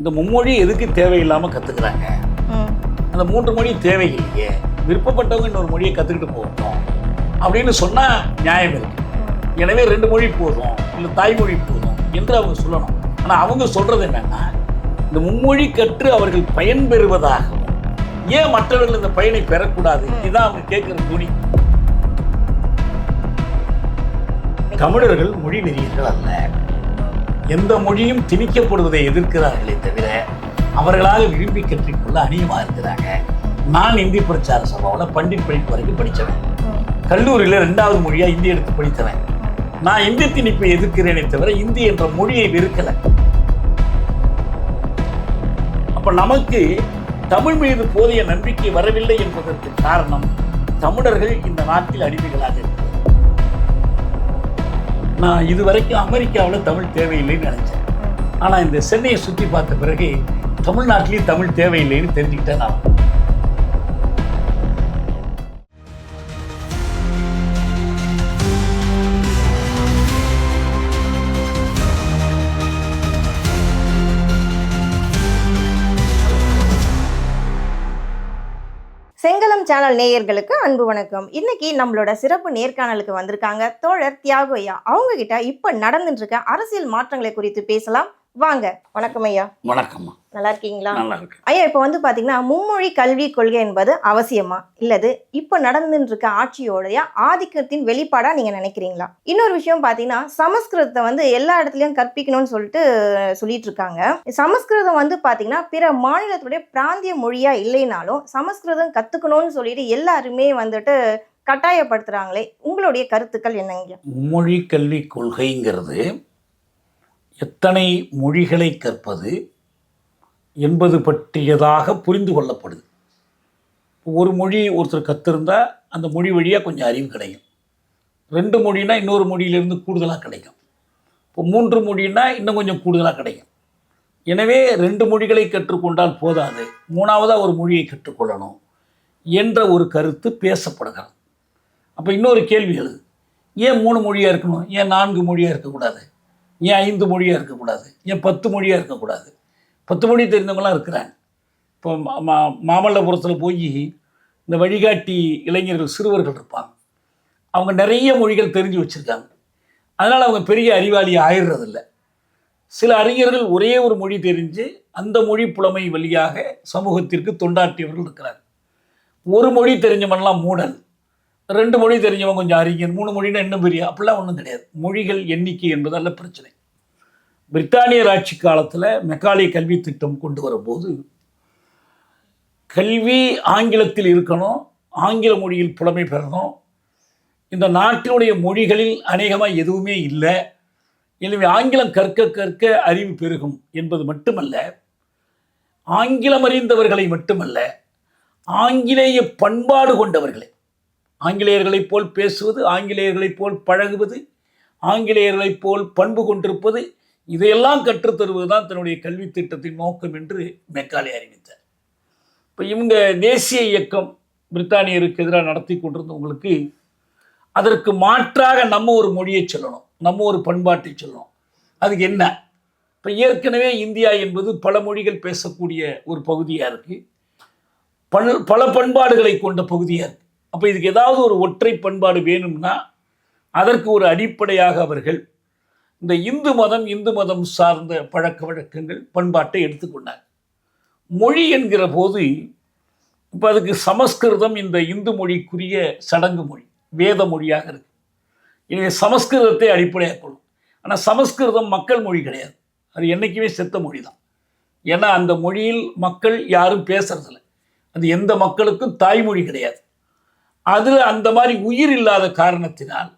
இந்த மும்மொழி எதுக்கு தேவையில்லாமல் கற்றுக்குறாங்க? அந்த 3 மொழி தேவையில்லையே, விருப்பப்பட்டவங்க இன்னொரு மொழியை கற்றுக்கிட்டு போகட்டும் அப்படின்னு சொன்னால் நியாயம் இருக்கு. எனவே 2 மொழி போதும், இல்லை தாய்மொழி போதும் என்று அவங்க சொல்லணும். ஆனால் அவங்க சொல்கிறது என்னென்னா, இந்த மும்மொழி கற்று அவர்கள் பயன்பெறுவதாகவும் ஏன் மற்றவர்கள் இந்த பயனை பெறக்கூடாது, இதுதான் அவங்க கேட்குற துணி. தமிழர்கள் மொழி வெறியர்கள் அல்ல. எந்த மொழியும் திணிக்கப்படுவதை எதிர்க்கிறார்களே தவிர அவர்களாக விரும்பி கற்றுக்கொள்ள அணியமாக இருக்கிறாங்க. நான் இந்தி பிரச்சார சபாவில் பண்டிட் படிப்பு வரைக்கும் படித்தவன். கல்லூரியில் 2வது மொழியாக இந்தி எடுத்து படித்தவன். நான் இந்தி திணிப்பை எதிர்க்கிறேனே தவிர இந்தி என்ற மொழியை வெறுக்கலை. அப்போ நமக்கு தமிழ் மீது போதிய நம்பிக்கை வரவில்லை என்பதற்கு காரணம் தமிழர்கள் இந்த நாட்டில் அடிமைகளாக இருக்கிறார். நான் இதுவரைக்கும் அமெரிக்காவில் தமிழ் தேவையில்லைன்னு நினச்சேன். ஆனால் இந்த சென்னையை சுற்றி பார்த்த பிறகு தமிழ்நாட்டிலையும் தமிழ் தேவையில்லைன்னு தெரிஞ்சுக்கிட்டேன் நான். செங்கலம் சேனல் நேயர்களுக்கு அன்பு வணக்கம். இன்னைக்கு நம்மளோட சிறப்பு நேர்காணலுக்கு வந்திருக்காங்க தோழர் தியாகு ஐயா. அவங்க கிட்ட இப்ப நடந்துட்டு இருக்க அரசியல் மாற்றங்களை குறித்து பேசலாம். வாங்க. வணக்கம் ஐயா. வணக்கம்மா. நல்லா இருக்கீங்களா? நல்லா இருக்கு ஐயா. இப்ப பாத்தீங்கன்னா மும்மொழி கல்வி கொள்கை என்பது அவசியமா இல்லது இப்ப நடந்துட்டு இருக்க ஆட்சியோடைய ஆதிக்கத்தின் வெளிப்பாடா நீங்க நினைக்கிறீங்களா? இன்னொரு விஷயம் பாத்தீங்கன்னா சமஸ்கிருதத்தை எல்லா இடத்துலயும் கற்பிக்கணும்னு சொல்லிட்டு இருக்காங்க. சமஸ்கிருதம் பாத்தீங்கன்னா பிற மாநிலத்துடைய பிராந்திய மொழியா இல்லைனாலும் சமஸ்கிருதம் கத்துக்கணும்னு சொல்லிட்டு எல்லாருமே கட்டாயப்படுத்துறாங்களே, உங்களுடைய கருத்துக்கள் என்னங்க? மும்மொழி கல்வி கொள்கைங்கிறது எத்தனை மொழிகளை கற்பது என்பது பற்றியதாக புரிந்து கொள்ளப்படுது. ஒரு மொழி ஒருத்தர் கற்றிருந்தா அந்த மொழி வழியாக கொஞ்சம் அறிவு கிடைக்கும். 2 மொழினா இன்னொரு மொழியிலேருந்து கூடுதலாக கிடைக்கும். இப்போ 3 மொழினா இன்னும் கொஞ்சம் கூடுதலாக கிடைக்கும். எனவே 2 மொழிகளை கற்றுக்கொண்டால் போதாது, 3ஆவதாக ஒரு மொழியை கற்றுக்கொள்ளணும் என்ற ஒரு கருத்து பேசப்படுகிறது. அப்போ இன்னொரு கேள்வி எழுது, ஏன் 3 மொழியாக இருக்கணும்? ஏன் 4 மொழியாக இருக்கக்கூடாது? ஏன் 5 மொழியாக இருக்கக்கூடாது? ஏன் 10 மொழியாக இருக்கக்கூடாது? 10 மொழி தெரிந்தவங்களாம் இருக்கிறாங்க. இப்போ மாமல்லபுரத்தில் போய் இந்த வழிகாட்டி இளைஞர்கள் சிறுவர்கள் இருப்பாங்க. அவங்க நிறைய மொழிகள் தெரிஞ்சு வச்சுருக்காங்க. அதனால் அவங்க பெரிய அறிவாளி ஆயிடுறதில்ல. சில அறிஞர்கள் ஒரே ஒரு மொழி தெரிஞ்சு அந்த மொழி புலமை வழியாக சமூகத்திற்கு தொண்டாற்றியவர்கள் இருக்கிறார். ஒரு மொழி தெரிஞ்சவன்லாம் மூடல், 2 மொழி தெரிஞ்சவன் கொஞ்சம் அறிஞர், 3 மொழினா இன்னும் பெரிய, அப்படிலாம் ஒன்றும் கிடையாது. மொழிகள் எண்ணிக்கை என்பதல்ல பிரச்சனை. பிரித்தானியர் ஆட்சி காலத்தில் மெக்காலே கல்வி திட்டம் கொண்டு வரும்போது கல்வி ஆங்கிலத்தில் இருக்கணும், ஆங்கில மொழியில் புலமை பெறணும், இந்த நாட்டினுடைய மொழிகளில் அநேகமாக எதுவுமே இல்லை, எனவே ஆங்கிலம் கற்க கற்க அறிவு பெருகும் என்பது மட்டுமல்ல, ஆங்கிலம் அறிந்தவர்களை மட்டுமல்ல, ஆங்கிலேய பண்பாடு கொண்டவர்களை, ஆங்கிலேயர்களைப் போல் பேசுவது, ஆங்கிலேயர்களைப் போல் பழகுவது, ஆங்கிலேயர்களைப் போல் பண்பு கொண்டிருப்பது, இதையெல்லாம் கற்றுத்தருவது தான் தன்னுடைய கல்வி திட்டத்தின் நோக்கம் என்று மெக்காலே அறிவித்தார். இப்போ இவங்க தேசிய இயக்கம் பிரித்தானியருக்கு எதிராக நடத்தி கொண்டிருந்தவங்களுக்கு அதற்கு மாற்றாக நம்ம ஒரு மொழியை சொல்லணும், நம்ம ஒரு பண்பாட்டை சொல்லணும். அதுக்கு என்ன? இப்போ ஏற்கனவே இந்தியா என்பது பல மொழிகள் பேசக்கூடிய ஒரு பகுதியாக இருக்குது, பல பண்பாடுகளை கொண்ட பகுதியாக இருக்குது. அப்போ இதுக்கு ஏதாவது ஒரு ஒற்றை பண்பாடு வேணும்னா அதற்கு ஒரு அடிப்படையாக அவர்கள் இந்த இந்து மதம் சார்ந்த பழக்க வழக்கங்கள் பண்பாட்டை எடுத்துக்கொண்டாங்க. மொழி என்கிற போது இப்போ அதுக்கு சமஸ்கிருதம் இந்த இந்து மொழிக்குரிய சடங்கு மொழி, வேத மொழியாக இருக்குது. எனவே சமஸ்கிருதத்தை அடிப்படையாக கொள்ளும். ஆனால் சமஸ்கிருதம் மக்கள் மொழி கிடையாது, அது என்றைக்குமே செத்த மொழி தான். ஏன்னா அந்த மொழியில் மக்கள் யாரும் பேசுறதில்லை, அது எந்த மக்களுக்கும் தாய்மொழி கிடையாது. அதில் அந்த மாதிரி உயிர் இல்லாத காரணத்தினால்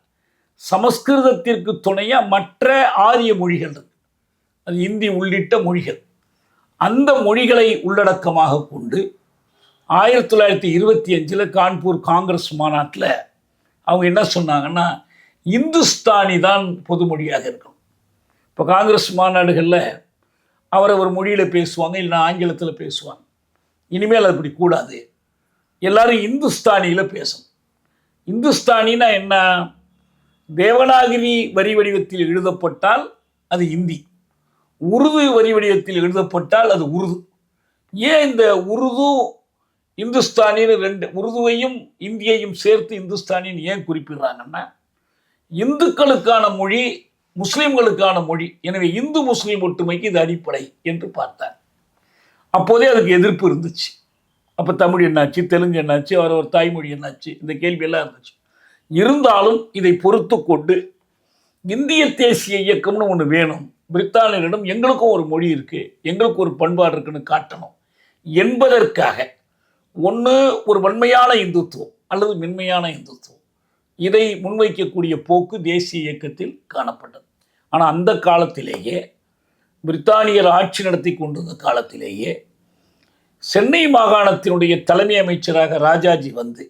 சமஸ்கிருதத்திற்கு துணையாக மற்ற ஆரிய மொழிகள் இருக்கு, அது இந்தி உள்ளிட்ட மொழிகள். அந்த மொழிகளை உள்ளடக்கமாக கொண்டு 1925 கான்பூர் காங்கிரஸ் மாநாட்டில் அவங்க என்ன சொன்னாங்கன்னா, இந்துஸ்தானி தான் பொது மொழியாக இருக்கணும். இப்போ காங்கிரஸ் மாநாடுகளில் அவரை ஒரு மொழியில் பேசுவாங்க, இல்லைன்னா ஆங்கிலத்தில் பேசுவாங்க. இனிமேல் அது அப்படி கூடாது, எல்லாரும் இந்துஸ்தானியில் பேசணும். இந்துஸ்தானின்னா என்ன? தேவநாகரி வரி வடிவத்தில் எழுதப்பட்டால் அது இந்தி, உருது வரி வடிவத்தில் எழுதப்பட்டால் அது உருது. ஏன் இந்த உருது இந்துஸ்தானின்னு ரெண்டு, உருதுவையும் இந்தியையும் சேர்த்து இந்துஸ்தானின்னு ஏன் குறிப்பிடுறாங்கன்னா, இந்துக்களுக்கான மொழி முஸ்லிம்களுக்கான மொழி, எனவே இந்து முஸ்லீம் ஒற்றுமைக்கு இது அடிப்படை என்று பார்த்தார். அப்போதே அதுக்கு எதிர்ப்பு இருந்துச்சு. அப்போ தமிழ் என்னாச்சு, தெலுங்கு என்னாச்சு, ஒரு தாய்மொழி என்னாச்சு, இந்த கேள்வியெல்லாம் இருந்துச்சு. இருந்தாலும் இதை பொறுத்து கொண்டு இந்திய தேசிய இயக்கம்னு ஒன்று வேணும், பிரித்தானியரிடம் எங்களுக்கும் ஒரு மொழி இருக்குது, எங்களுக்கு ஒரு பண்பாடு இருக்குன்னு காட்டணும் என்பதற்காக ஒன்று ஒரு வன்மையான இந்துத்துவம் அல்லது மென்மையான இந்துத்துவம், இதை முன்வைக்கக்கூடிய போக்கு தேசிய இயக்கத்தில் காணப்பட்டது. ஆனால் அந்த காலத்திலேயே, பிரித்தானியர் ஆட்சி நடத்தி கொண்டிருந்த காலத்திலேயே, சென்னை மாகாணத்தினுடைய தலைமை அமைச்சராக ராஜாஜி வந்து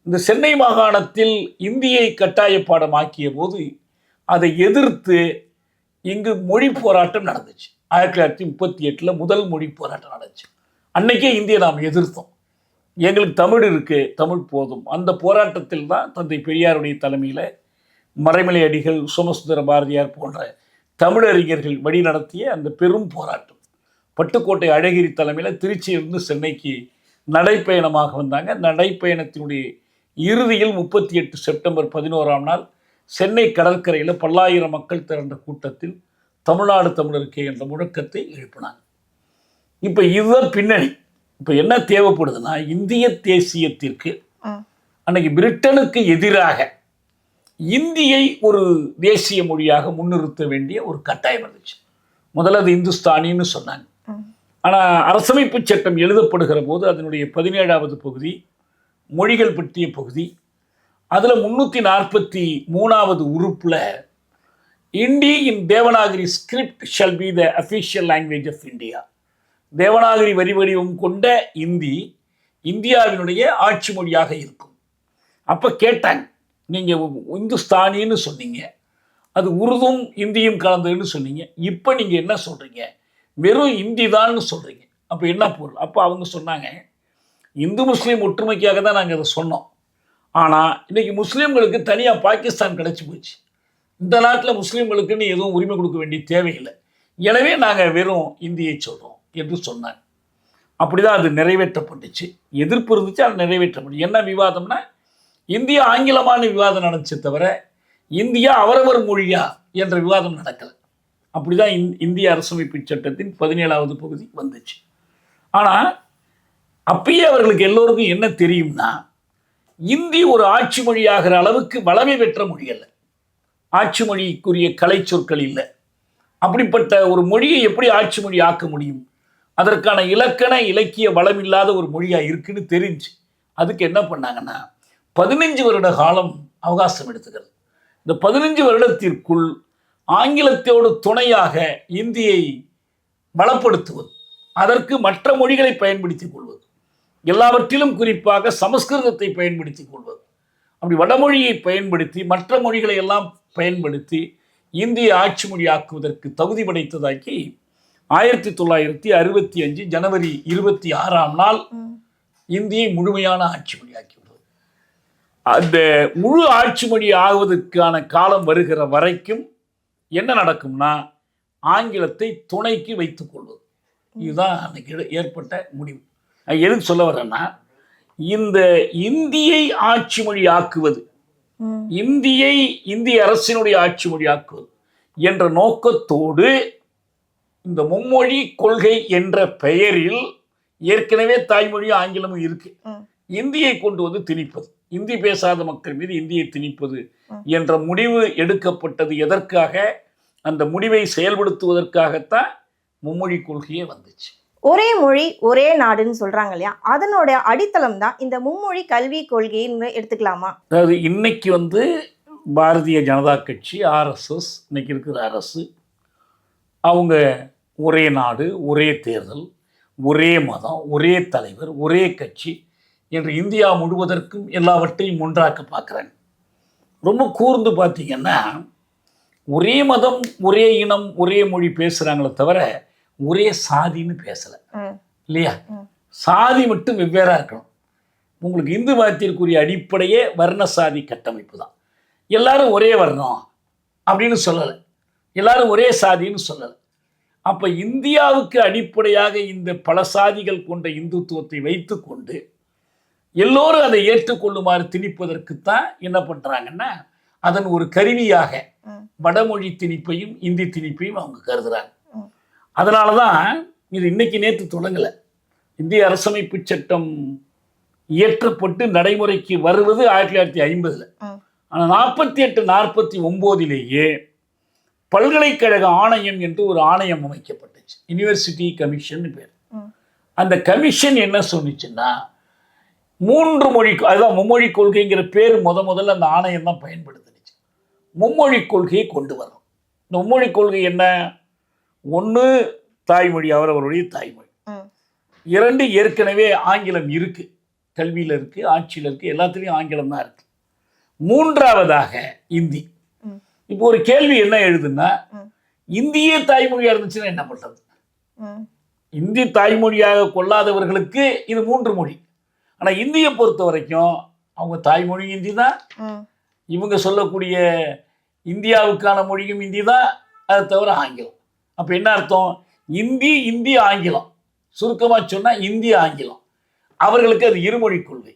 இந்த சென்னை மாகாணத்தில் இந்தியை கட்டாய பாடமாக்கிய போது அதை எதிர்த்து இங்கு மொழி போராட்டம் நடந்துச்சு. 1938 முதல் மொழி போராட்டம் நடந்துச்சு. அன்னைக்கே இந்தியை நாம் எதிர்த்தோம். எங்களுக்கு தமிழ் இருக்கு, தமிழ் போதும். அந்த போராட்டத்தில் தான் தந்தை பெரியாருடைய தலைமையில் மறைமலை அடிகள், சோமசுந்தர பாரதியார் போன்ற தமிழறிஞர்கள் வழி நடத்திய அந்த பெரும் போராட்டம். பட்டுக்கோட்டை அழகிரி தலைமையில் திருச்சியிலிருந்து சென்னைக்கு நடைப்பயணமாக வந்தாங்க. நடைப்பயணத்தினுடைய இறுதியில் 38 செப்டம்பர் 11 சென்னை கடற்கரையில் பல்லாயிரம் மக்கள் திரண்ட கூட்டத்தில் தமிழ்நாடு தமிழருக்கே என்ற முழக்கத்தை எழுப்பினாங்க. இப்போ இதுதான் பின்னணி. இப்போ என்ன தேவைப்படுதுன்னா, இந்திய தேசியத்திற்கு அன்னைக்கு பிரிட்டனுக்கு எதிராக இந்தியை ஒரு தேசிய மொழியாக முன்னிறுத்த வேண்டிய ஒரு கட்டாயம் இருந்துச்சு. முதல்ல அது இந்துஸ்தானின்னு சொன்னாங்க. ஆனால் அரசமைப்பு சட்டம் எழுதப்படுகிற போது அதனுடைய 17வது பகுதி மொழிகள் பற்றிய பகுதி, அதில் 343வது உறுப்பில் Hindi in Devanagari script shall be the official language of India, Devanagari வரி வடிவம் கொண்ட இந்தி இந்தியாவினுடைய ஆட்சி மொழியாக இருக்கும். அப்போ கேட்டாங்க, நீங்கள் இந்துஸ்தானின்னு சொன்னீங்க, அது உருதும் இந்தியும் கலந்ததுன்னு சொன்னீங்க, இப்போ நீங்கள் என்ன சொல்கிறீங்க, வெறும் இந்தி தான்னு சொல்கிறீங்க, அப்போ என்ன பொருள்? அப்போ அவங்க சொன்னாங்க, இந்து முஸ்லீம் ஒற்றுமைக்காக தான் நாங்கள் அதை சொன்னோம். ஆனால் இன்றைக்கி முஸ்லீம்களுக்கு தனியாக பாகிஸ்தான் கிடச்சி போச்சு. இந்த நாட்டில் முஸ்லீம்களுக்குன்னு எதுவும் உரிமை கொடுக்க வேண்டிய தேவையில்லை, எனவே நாங்கள் வெறும் இந்தியை சொல்கிறோம் என்று சொன்னாங்க. அப்படி தான் அது நிறைவேற்றப்பட்டுச்சு. எதிர்ப்பு இருந்துச்சு, அது நிறைவேற்றப்பட்டுச்சு. என்ன விவாதம்னா, இந்தியா ஆங்கிலமான விவாதம் நடந்துச்சு தவிர இந்தியா அவரவர் மொழியா என்ற விவாதம் நடக்கலை. அப்படி தான் இந்திய அரசமைப்பு சட்டத்தின் 17வது பகுதி வந்துச்சு. ஆனால் அப்பயே அவர்களுக்கு எல்லோருக்கும் என்ன தெரியும்னா, இந்தி ஒரு ஆட்சி மொழி ஆகிற அளவுக்கு வளமை பெற்ற மொழி அல்ல, ஆட்சி மொழிக்குரிய கலை சொற்கள் இல்லை. அப்படிப்பட்ட ஒரு மொழியை எப்படி ஆட்சி மொழி ஆக்க முடியும்? அதற்கான இலக்கண இலக்கிய வளம் இல்லாத ஒரு மொழியாக இருக்குன்னு தெரிஞ்சு அதுக்கு என்ன பண்ணாங்கன்னா, 15 வருட காலம் அவகாசம் எடுத்துக்கிறது. இந்த 15 வருடத்திற்குள் ஆங்கிலத்தோடு துணையாக இந்தியை வளப்படுத்துவது, அதற்கு மற்ற மொழிகளை பயன்படுத்திக் கொள்வது, எல்லாவற்றிலும் குறிப்பாக சமஸ்கிருதத்தை பயன்படுத்திக் கொள்வது, அப்படி வடமொழியை பயன்படுத்தி மற்ற மொழிகளை எல்லாம் பயன்படுத்தி இந்திய ஆட்சி மொழியாக்குவதற்கு தகுதி படைத்ததாக்கி 1965 ஜனவரி 26 இந்தியை முழுமையான ஆட்சி மொழியாக்கி விடுவது. அந்த முழு ஆட்சி மொழி ஆகுவதற்கான காலம் வருகிற வரைக்கும் என்ன நடக்கும்னா, ஆங்கிலத்தை துணைக்கு வைத்துக் கொள்வது. இதுதான் அன்னைக்கு ஏற்பட்ட முடிவு. எதுக்கு சொல்ல வரேன்னா, இந்த இந்தியை ஆட்சி மொழி ஆக்குவது, இந்தியை இந்திய அரசினுடைய ஆட்சி மொழி ஆக்குவது என்ற நோக்கத்தோடு இந்த மும்மொழி கொள்கை என்ற பெயரில் ஏற்கனவே தாய்மொழி ஆங்கிலமும் இருக்கு, இந்தியை கொண்டு வந்து திணிப்பது, இந்தி பேசாத மக்கள் மீது இந்தியை திணிப்பது என்ற முடிவு எடுக்கப்பட்டது. எதற்காக? அந்த முடிவை செயல்படுத்துவதற்காகத்தான் மும்மொழி கொள்கையே வந்துச்சு. ஒரே மொழி ஒரே நாடுன்னு சொல்றாங்க இல்லையா, அதனுடைய அடித்தளம் தான் இந்த மும்மொழி கல்வி கொள்கைன்னு எடுத்துக்கலாமா? அதாவது இன்னைக்கு பாரதிய ஜனதா கட்சி, ஆர்எஸ்எஸ், இன்னைக்கு இருக்கிற அரசு, அவங்க ஒரே நாடு, ஒரே தேர்தல், ஒரே மதம், ஒரே தலைவர், ஒரே கட்சி என்று இந்தியா முழுவதற்கும் எல்லாவற்றையும் ஒன்றாக்க பார்க்குறாங்க. ரொம்ப கூர்ந்து பார்த்தீங்கன்னா, ஒரே மதம், ஒரே இனம், ஒரே மொழி பேசுகிறாங்களே தவிர ஒரே சாதின்னு பேசலை இல்லையா? சாதி மட்டும் வெவ்வேறாக இருக்கணும். உங்களுக்கு இந்து மதத்திற்குரிய அடிப்படையே வர்ண சாதி கட்டமைப்பு தான். எல்லாரும் ஒரே வர்ணம் அப்படின்னு சொல்லலை, எல்லாரும் ஒரே சாதின்னு சொல்லலை. அப்ப இந்தியாவுக்கு அடிப்படையாக இந்த பல சாதிகள் கொண்ட இந்துத்துவத்தை வைத்துக்கொண்டு எல்லோரும் அதை ஏற்றுக்கொள்ளுமாறு திணிப்பதற்குத்தான் என்ன பண்றாங்கன்னா அதன் ஒரு கருவியாக வடமொழி திணிப்பையும் இந்தி திணிப்பையும் அவங்க கருதுறாங்க. அதனாலதான் இது இன்னைக்கு நேற்று தொடங்கல. இந்திய அரசமைப்பு சட்டம் இயற்றப்பட்டு நடைமுறைக்கு வருவது 1950. ஆனால் 48, 49 பல்கலைக்கழக ஆணையம் என்று ஒரு ஆணையம் அமைக்கப்பட்டுச்சு. யூனிவர்சிட்டி கமிஷன் பேர். அந்த கமிஷன் என்ன சொன்னிச்சுன்னா 3 மொழி, அதுதான் மும்மொழி கொள்கைங்கிற பேர் முதல்ல அந்த ஆணையம் தான் பயன்படுத்திச்சு. மும்மொழி கொள்கையை கொண்டு வரும். இந்த மும்மொழி கொள்கை என்ன? 1 தாய்மொழி, அவரவருடைய தாய்மொழி. 2 ஏற்கனவே ஆங்கிலம் இருக்கு, கல்வியில் இருக்கு, ஆட்சியில் இருக்கு, எல்லாத்துலேயும் ஆங்கிலம் தான் இருக்கு. 3ஆவதாக இந்தி. இப்போ ஒரு கேள்வி என்ன எழுதுன்னா, இந்தியே தாய்மொழியா இருந்துச்சுன்னா என்ன பண்றது? இந்தி தாய்மொழியாக கொள்ளாதவர்களுக்கு இது 3 மொழி. ஆனா இந்தியை பொறுத்த வரைக்கும் அவங்க தாய்மொழி இந்தி தான், இவங்க சொல்லக்கூடிய இந்தியாவுக்கான மொழியும் இந்தி தான், அதை தவிர ஆங்கிலம். அப்ப என்ன அர்த்தம்? இந்தி ஆங்கிலம், சுருக்கமா சொன்னா இந்தி ஆங்கிலம். அவர்களுக்கு அது இருமொழி கொள்கை.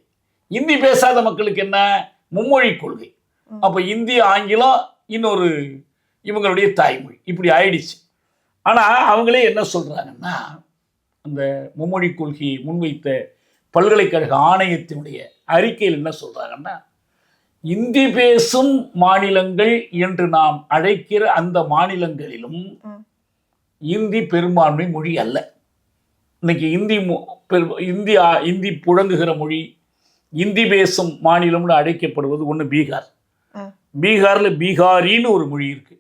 இந்தி பேசாத மக்களுக்கு என்ன? மும்மொழி கொள்கை. அப்ப இந்தி ஆங்கிலம் இன்னொரு இவங்களுடைய தாய்மொழி, இப்படி ஆயிடுச்சு. ஆனா அவங்களே என்ன சொல்றாங்கன்னா, அந்த மும்மொழி கொள்கையை முன்வைத்த பல்கலைக்கழக ஆணையத்தினுடைய அறிக்கையில் என்ன சொல்றாங்கன்னா, இந்தி பேசும் மாநிலங்கள் என்று நாம் அழைக்கிற அந்த மாநிலங்களிலும் இந்தி பெரும்பான்மை மொழி அல்ல. இன்னைக்கு இந்தி புழங்குகிற மொழி, இந்தி பேசும் மாநிலம்னு அழைக்கப்படுவது ஒன்று பீகார். பீகார்ல பீகாரின்னு ஒரு மொழி இருக்கு,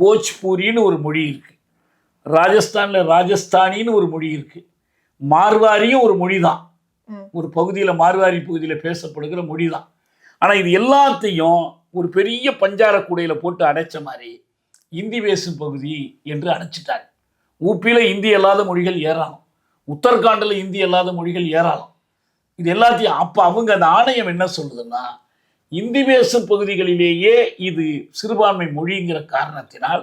போஜ்பூரின்னு ஒரு மொழி இருக்கு, ராஜஸ்தான்ல ராஜஸ்தானின்னு ஒரு மொழி இருக்கு, மார்வாரியும் ஒரு மொழி தான், ஒரு பகுதியில் மார்வாரி பகுதியில் பேசப்படுகிற மொழி தான். ஆனால் இது எல்லாத்தையும் ஒரு பெரிய பஞ்சார கூடையில போட்டு அடைச்ச மாதிரி இந்தி பேசும் பகுதி என்று அடைச்சிட்டாங்க. ஊப்பியில் இந்தி அல்லாத மொழிகள் ஏராளம், உத்தரகாண்டில் இந்தி அல்லாத மொழிகள் ஏராளம். இது எல்லாத்தையும் அப்போ அவங்க அந்த ஆணையம் என்ன சொல்லுதுன்னா, இந்தி பேசும் பகுதிகளிலேயே இது சிறுபான்மை மொழிங்கிற காரணத்தினால்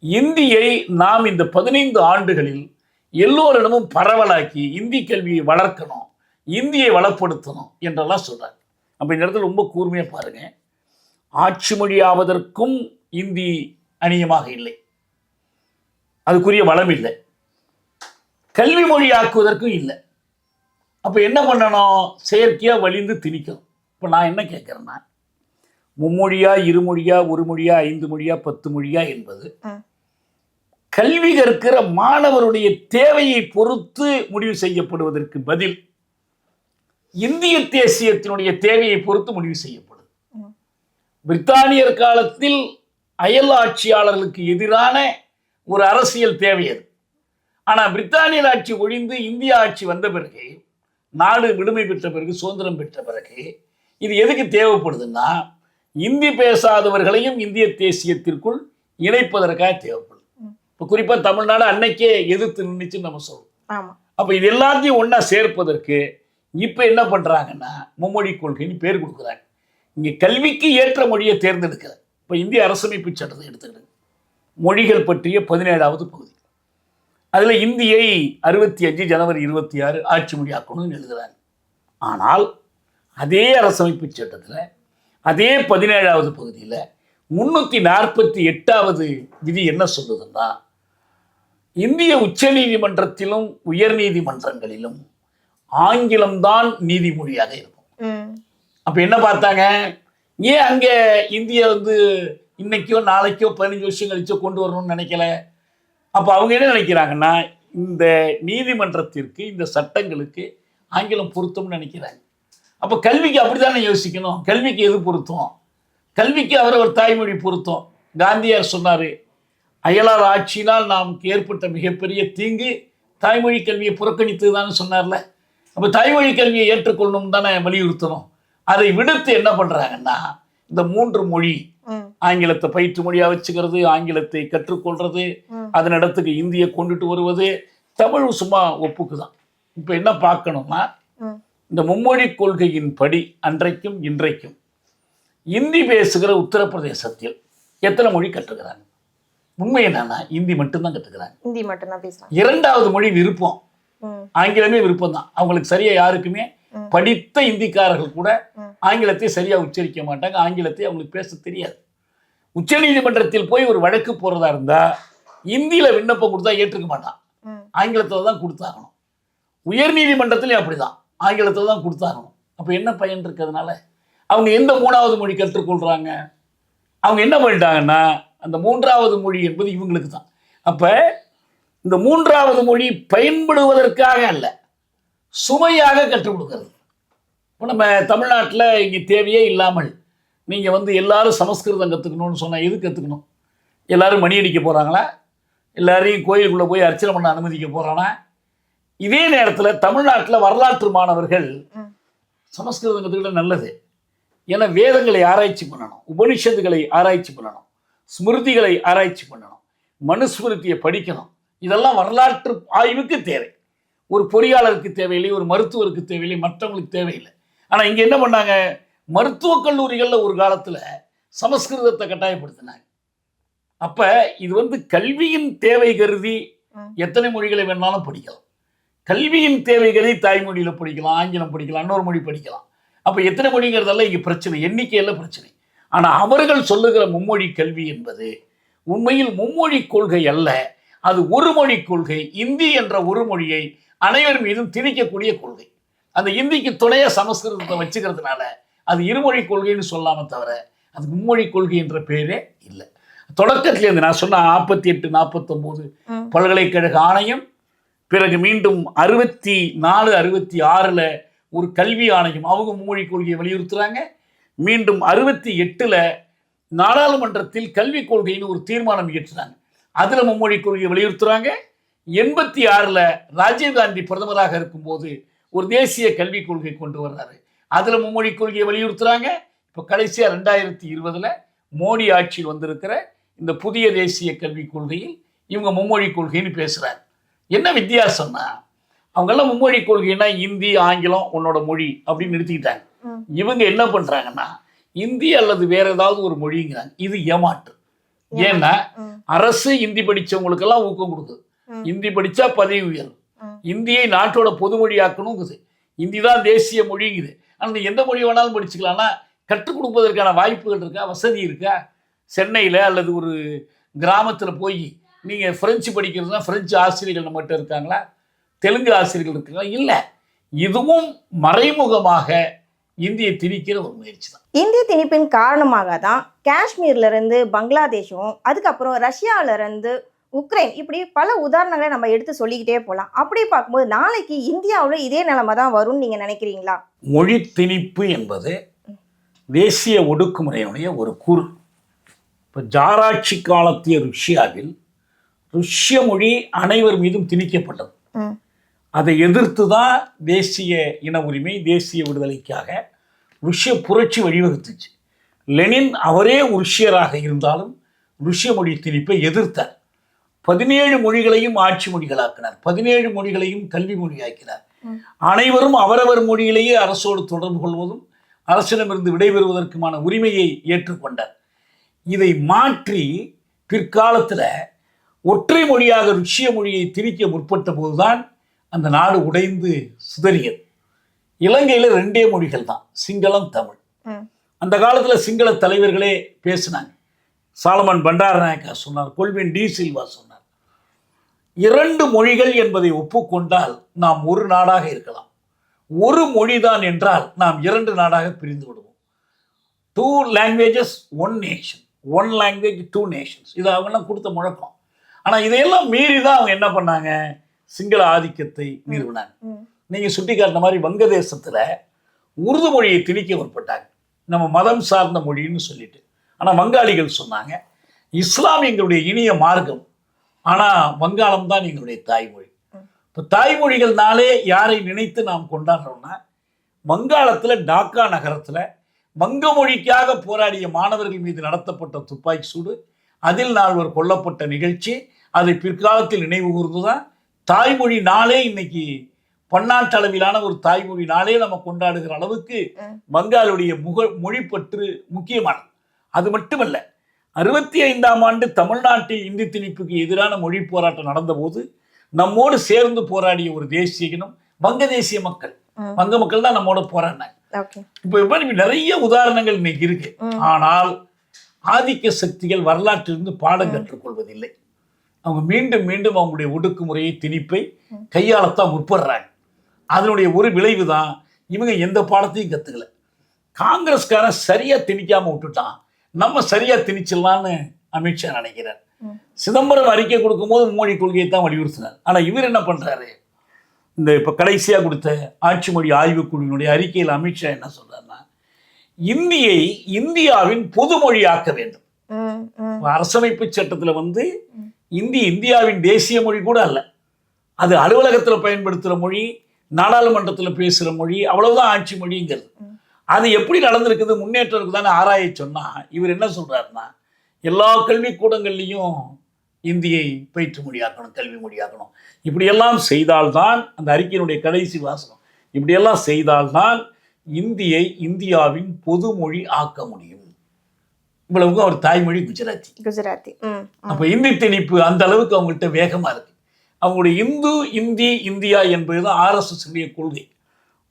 இந்தியை நாம் இந்த 15 ஆண்டுகளில் எல்லோரிடமும் பரவலாக்கி இந்தி கல்வியை வளர்க்கணும், இந்தியை வளப்படுத்தணும் என்றெல்லாம் சொல்றாங்க. அப்போ இந்த இடத்துல ரொம்ப கூர்மையாக பாருங்க, ஆட்சி மொழியாவதற்கும் இந்தி அந்நியமாக இல்லை, அதுக்குரிய வளம் இல்லை, கல்வி மொழியாக்குவதற்கும் இல்லை. அப்போ என்ன பண்ணணும்? செயற்கையாக வலிந்து திணிக்கணும். இப்போ நான் என்ன கேட்குறேன்னா, மும்மொழியா, இருமொழியா, ஒரு மொழியா, 5 மொழியா, 10 மொழியா என்பது கல்வி கற்கிற மாணவருடைய தேவையை பொறுத்து முடிவு செய்யப்படுவதற்கு பதில் இந்திய தேசியத்தினுடைய தேவையை பொறுத்து முடிவு செய்யப்படுது. பிரித்தானியர் காலத்தில் அயல் ஆட்சியாளர்களுக்கு எதிரான ஒரு அரசியல் தேவை அது. ஆனால் பிரித்தானியர் ஆட்சி ஒழிந்து இந்திய ஆட்சி வந்த பிறகு, நாடு விடுமை பெற்ற பிறகு, சுதந்திரம் பெற்ற பிறகு இது எதுக்கு தேவைப்படுதுன்னா, இந்தி பேசாதவர்களையும் இந்திய தேசியத்திற்குள் இணைப்பதற்காக தேவைப்படுது. இப்போ குறிப்பாக தமிழ்நாடு அன்னைக்கே எதிர்த்து நின்றுச்சுன்னு நம்ம சொல்றோம். அப்போ இது எல்லாத்தையும் ஒன்றா சேர்ப்பதற்கு இப்போ என்ன பண்ணுறாங்கன்னா, மும்மொழி கொள்கைன்னு பேர் கொடுக்குறாங்க. இங்கே கல்விக்கு ஏற்ற மொழியை தேர்ந்தெடுக்கிறார். இப்போ இந்திய அரசமைப்பு சட்டத்தை எடுத்துக்கிட்டு மொழிகள் பற்றிய 17வது பகுதி, அதில் இந்தியை 65 ஜனவரி 26 ஆட்சி மொழியாக்கணும்னு எழுதுகிறாங்க. ஆனால் அதே அரசமைப்பு சட்டத்தில் அதே 17வது பகுதியில் 348வது விதி என்ன சொல்லுதுன்னா, இந்திய உச்ச நீதிமன்றத்திலும் உயர் நீதிமன்றங்களிலும் ஆங்கிலம்தான் நீதிமொழியாக இருக்கும். அப்ப என்ன பார்த்தாங்க, ஏன் அங்கே இந்திய இன்னைக்கோ நாளைக்கோ 15 வருஷம் கழிச்சோ கொண்டு வரணும்னு நினைக்கல. அப்போ அவங்க என்ன நினைக்கிறாங்கன்னா, இந்த நீதிமன்றத்திற்கு, இந்த சட்டங்களுக்கு ஆங்கிலம் பொருத்தம்னு நினைக்கிறாங்க. அப்போ கல்விக்கு அப்படித்தானே யோசிக்கணும். கல்விக்கு எது பொருத்தம்? கல்விக்கு அவரவர் தாய்மொழி பொருத்தம். காந்தியார் சொன்னார், அயலார் ஆட்சியினால் நமக்கு ஏற்பட்ட மிகப்பெரிய தீங்கு தாய்மொழி கல்வியை புறக்கணித்து தான் சொன்னார்ல. அப்போ தாய்மொழி கல்வியை ஏற்றுக்கொள்ளணும் தானே வலியுறுத்தணும். அதை விடுத்து என்ன பண்ணுறாங்கன்னா, இந்த 3 மொழி, ஆங்கிலத்தை பயிற்று மொழியாக வச்சுக்கிறது, ஆங்கிலத்தை கற்றுக்கொள்றது, அதன் இடத்துக்கு இந்தியை கொண்டுட்டு வருவது, தமிழ் சும்மா ஒப்புக்கு தான். இப்போ என்ன பார்க்கணும்னா, இந்த மும்மொழி கொள்கையின் படி அன்றைக்கும் இன்றைக்கும் இந்தி பேசுகிற உத்தரப்பிரதேசத்தில் எத்தனை மொழி கற்றுக்கிறாங்க? உண்மை என்னன்னா இந்தி மட்டும்தான் கற்றுக்கிறாங்க. ஹிந்தி மட்டும்தான் பேசுறாங்க. இரண்டாவது மொழி விருப்பம், ம், ஆங்கிலமே விருப்பம் தான். அவங்களுக்கு சரியா யாருக்குமே ம். படித்த இந்திக்காரர்கள் கூட ம். ஆங்கிலத்தை சரியா உச்சரிக்க மாட்டாங்க. ஆங்கிலத்தை அவங்களுக்கு பேச தெரியாது. உச்சநீதிமன்றத்தில் போய் ஒரு வழக்கு போறதா இருந்தா இந்தியில விண்ணப்பம் கொடுத்தா ஏற்றுக்க மாட்டான், ம். ஆங்கிலத்தில் தான் கொடுத்தாகணும். உயர்நீதிமன்றத்திலையும் அப்படிதான், ஆங்கிலத்தில் தான் கொடுத்தாகணும். அப்போ என்ன பயன் இருக்கிறதுனால அவங்க எந்த மூணாவது மொழி கற்றுக்கொள்றாங்க? அவங்க என்ன பண்ணிட்டாங்கன்னா அந்த மூன்றாவது மொழி என்பது இவங்களுக்கு தான். அப்போ இந்த மூன்றாவது மொழி பயன்படுவதற்காக அல்ல, சுமையாக கற்றுக் கொடுக்கிறது. இப்போ நம்ம தமிழ்நாட்டில் இங்கே தேவையே இல்லாமல் நீங்கள் வந்து எல்லாரும் சமஸ்கிருதம் கற்றுக்கணும்னு சொன்னால் எது கற்றுக்கணும்? எல்லாரும் மணி அடிக்க போகிறாங்களா? எல்லாரையும் கோயிலுக்குள்ளே போய் அர்ச்சனை பண்ண அனுமதிக்க போகிறானா? இதே நேரத்தில் தமிழ்நாட்டில் வரலாற்று மாணவர்கள் சமஸ்கிருதம் கற்றுக்கிட்ட நல்லது. ஏன்னா வேதங்களை ஆராய்ச்சி பண்ணணும், உபனிஷத்துகளை ஆராய்ச்சி பண்ணணும், ஸ்மிருதிகளை ஆராய்ச்சி பண்ணணும், மனுஸ்மிருதியை படிக்கணும். இதெல்லாம் வரலாற்று ஆய்வுக்கு தேவை. ஒரு பொறியாளருக்கு தேவையில்லை, ஒரு மருத்துவருக்கு தேவையில்லை, மற்றவங்களுக்கு தேவையில்லை. ஆனால் இங்கே என்ன பண்ணாங்க, மருத்துவக் கல்லூரிகளில் ஒரு காலத்தில் சமஸ்கிருதத்தை கட்டாயப்படுத்தினாங்க. அப்போ இது வந்து கல்வியின் தேவை கருதி எத்தனை மொழிகளை வேணாலும் படிக்கலாம். கல்வியின் தேவை கருதி தாய்மொழியில் படிக்கலாம், ஆங்கிலம் படிக்கலாம், இன்னொரு மொழி படிக்கலாம். அப்போ எத்தனை மொழிங்கிறதெல்லாம் இங்கே பிரச்சனை, எண்ணிக்கையில் பிரச்சனை. ஆனால் அவர்கள் சொல்லுகிற மும்மொழி கல்வி என்பது உண்மையில் மும்மொழி கொள்கை அல்ல, அது ஒரு மொழி கொள்கை. இந்தி என்ற ஒரு மொழியை அனைவர் மீதும் திணிக்கக்கூடிய கொள்கை. அந்த இந்திக்கு துணைய சமஸ்கிருதத்தை வச்சுக்கிறதுனால அது இருமொழி கொள்கைன்னு சொல்லாம தவிர அது மும்மொழி கொள்கை என்ற பேரே இல்லை. தொடக்கத்திலேருந்து நான் சொன்ன 48, 49 பல்கலைக்கழக ஆணையம், பிறகு மீண்டும் 64, 66ல் ஒரு கல்வி ஆணையம், அவங்க மும்மொழி கொள்கையை வலியுறுத்துறாங்க. மீண்டும் 68ல் நாடாளுமன்றத்தில் கல்விக் கொள்கைன்னு ஒரு தீர்மானம் இயற்றினாங்க, அதில் மும்மொழி கொள்கையை வலியுறுத்துறாங்க. 86ல் ராஜீவ்காந்தி பிரதமராக இருக்கும்போது ஒரு தேசிய கல்விக் கொள்கை கொண்டு வர்றாரு, அதில் மும்மொழி கொள்கையை வலியுறுத்துறாங்க. இப்போ கடைசியாக 2020ல் மோடி ஆட்சியில் வந்திருக்கிற இந்த புதிய தேசிய கல்விக் கொள்கையில் இவங்க மும்மொழி கொள்கைன்னு பேசுகிறாங்க. என்ன வித்தியாசம்னா அவங்கெல்லாம் மும்மொழி கொள்கைன்னா இந்தி ஆங்கிலம் உன்னோட மொழி அப்படின்னு நிறுத்திக்கிட்டாங்க. இவங்க என்ன பண்ணுறாங்கன்னா இந்தி அல்லது வேற ஏதாவது ஒரு மொழிங்கிறாங்க. இது ஏமாற்று. ஏன்னா அரசு இந்தி படித்தவங்களுக்கெல்லாம் ஊக்கம் கொடுக்குது, இந்தி படித்தா பதவி உயர்வு, இந்தியை நாட்டோட பொதுமொழியாக்கணுங்குது, இந்தி தான் தேசிய மொழிங்குது. ஆனால் எந்த மொழி வேணாலும் படிச்சுக்கலாம்னா கற்றுக் கொடுப்பதற்கான வாய்ப்புகள் இருக்கா, வசதி இருக்கா? சென்னையில் அல்லது ஒரு கிராமத்தில் போய் நீங்கள் ஃப்ரெஞ்சு படிக்கிறதுனா ஃப்ரெஞ்சு ஆசிரியர்கள் நம்மகிட்ட இருக்காங்களா? தெலுங்கு ஆசிரியர்கள் இருக்காங்களா? இல்லை. இதுவும் மறைமுகமாக இந்தியை திணிக்கிற ஒரு முயற்சி தான். இந்திய திணிப்பின் காரணமாக தான் காஷ்மீர்ல இருந்து பங்களாதேஷும், அதுக்கப்புறம் ரஷ்யாவில இருந்து உக்ரைன், இப்படி பல உதாரணங்களை நம்ம எடுத்து சொல்லிக்கிட்டே போகலாம். அப்படி பார்க்கும்போது நாளைக்கு இந்தியாவில் இதே நிலைமை தான் வரும்னு நீங்கள் நினைக்கிறீங்களா? மொழி திணிப்பு என்பது தேசிய ஒடுக்குமுறையினுடைய ஒரு கூறு. இப்போ ஜாராட்சி காலத்திய ருஷ்யாவில் ருஷ்ய மொழி அனைவர் மீதும் திணிக்கப்பட்டது. அதை எதிர்த்து தான் தேசிய இன உரிமை, தேசிய விடுதலைக்காக ருஷ்ய புரட்சி வழிவகுத்துச்சு. லெனின் அவரே ருஷ்யராக இருந்தாலும் ருஷ்ய மொழி திணிப்பை எதிர்த்தார். 17 மொழிகளையும் ஆட்சி மொழிகளாக்கினார், 17 மொழிகளையும் கல்வி மொழியாக்கினார். அனைவரும் அவரவர் மொழியிலேயே அரசோடு தொடர்பு கொள்வதும் அரசிடமிருந்து விடைபெறுவதற்குமான உரிமையை ஏற்றுக்கொண்டார். இதை மாற்றி பிற்காலத்தில் ஒற்றை மொழியாக ருஷ்ய மொழியை திணிக்க முற்பட்ட போதுதான் அந்த நாடு உடைந்து சிதறியது. இலங்கையில் 2 மொழிகள் தான், சிங்களம், தமிழ். அந்த காலத்தில் சிங்கள தலைவர்களே பேசினாங்க. சாலமன் பண்டாரநாயக்கா சொன்னார், கொல்வின் டி சில்வா சொன்னார், 2 மொழிகள் என்பதை ஒப்புக்கொண்டால் நாம் ஒரு நாடாக இருக்கலாம், ஒரு மொழிதான் என்றால் நாம் 2 நாடாக பிரிந்து விடுவோம். 2 languages 1 nation, 1 language 2 nations, இது அவங்கெல்லாம் கொடுத்த முழக்கம். ஆனால் இதையெல்லாம் மீறி தான் அவங்க என்ன பண்ணாங்க, சிங்கள ஆதிக்கத்தை நிறுவினாங்க. நீங்கள் சுட்டி காட்டின மாதிரி வங்கதேசத்தில் உருது மொழியை திணிக்க முற்பட்டாங்க, நம்ம மதம் சார்ந்த மொழின்னு சொல்லிட்டு. ஆனால் வங்காளிகள் சொன்னாங்க இஸ்லாம் எங்களுடைய இனிய மார்க்கம், ஆனால் வங்காளம் தான் எங்களுடைய தாய்மொழி. இப்போ தாய்மொழிகள்னாலே யாரை நினைத்து நாம் கொண்டாடுறோம்னா, வங்காளத்தில் டாக்கா நகரத்தில் வங்க மொழிக்காக போராடிய மாணவர்கள் மீது நடத்தப்பட்ட துப்பாக்கி சூடு, அதில் 4 கொல்லப்பட்ட நிகழ்ச்சி, அதை பிற்காலத்தில் நினைவு கூர்ந்துதான் தாய்மொழி நாளே இன்னைக்கு பன்னாட்டு அளவிலான ஒரு தாய்மொழி நாளே நம்ம கொண்டாடுகிற அளவுக்கு வங்காளுடைய மொழிப்பற்று முக்கியமானது. அது மட்டுமல்ல, 65ஆம் ஆண்டு தமிழ்நாட்டில் இந்தி திணிப்புக்கு எதிரான மொழி போராட்டம் நடந்தபோது நம்மோடு சேர்ந்து போராடிய ஒரு தேசிய இனம் வங்க தேசிய மக்கள். வங்க மக்கள் தான் நம்மோட போராடினாங்க. இப்போ நிறைய உதாரணங்கள் இன்னைக்கு இருக்கு. ஆனால் ஆதிக்க சக்திகள் வரலாற்றிலிருந்து பாடம் கற்றுக்கொள்வதில்லை. அவங்க மீண்டும் மீண்டும் அவங்களுடைய ஒடுக்குமுறையை திணிப்பை கையாளத்தான் முற்படுறாங்க. அதனுடைய ஒரு விளைவு தான் இவங்க எந்த பாடத்தையும் கற்றுக்கல. காங்கிரஸ்காரன் சரியா திணிக்காம விட்டுட்டான், நம்ம சரியா திணிச்சிடலான்னு அமித்ஷா நினைக்கிறார். சிதம்பரம் அறிக்கை கொடுக்கும்போது மும்மொழி கொள்கையை தான் வலியுறுத்தினார். ஆனா இவர் என்ன பண்றாரு, இந்த இப்ப கடைசியா கொடுத்த ஆட்சி மொழி ஆய்வுக்குழுவினுடைய அறிக்கையில் அமித்ஷா என்ன சொல்றாருன்னா, இந்தியை இந்தியாவின் பொது மொழியாக்க வேண்டும். அரசமைப்பு சட்டத்துல இந்தி இந்தியாவின் தேசிய மொழி கூட அல்ல, அது அலுவலகத்தில் பயன்படுத்துகிற மொழி, நாடாளுமன்றத்தில் பேசுகிற மொழி, அவ்வளவுதான் ஆட்சி மொழிங்கிறது. அது எப்படி நடந்திருக்குது, முன்னேற்றம் இருக்குதான்னு ஆராய சொன்னா இவர் என்ன சொல்றாருன்னா, எல்லா கல்வி கூடங்கள்லையும் இந்தியை பயிற்று மொழியாக்கணும், கல்வி மொழியாக்கணும். இப்படியெல்லாம் செய்தால்தான், அந்த அறிக்கையினுடைய கடைசி வாசகம், இப்படியெல்லாம் செய்தால்தான் இந்தியை இந்தியாவின் பொது மொழி ஆக்க முடியும். இவ்வளவுக்கு அவர் தாய்மொழி குஜராத்தி. அப்ப இந்தி திணிப்பு அந்த அளவுக்கு அவங்கள்ட்ட வேகமா இருக்கு. அவங்களுடைய இந்து இந்தி இந்தியா என்பதுதான் RSS கொள்கை.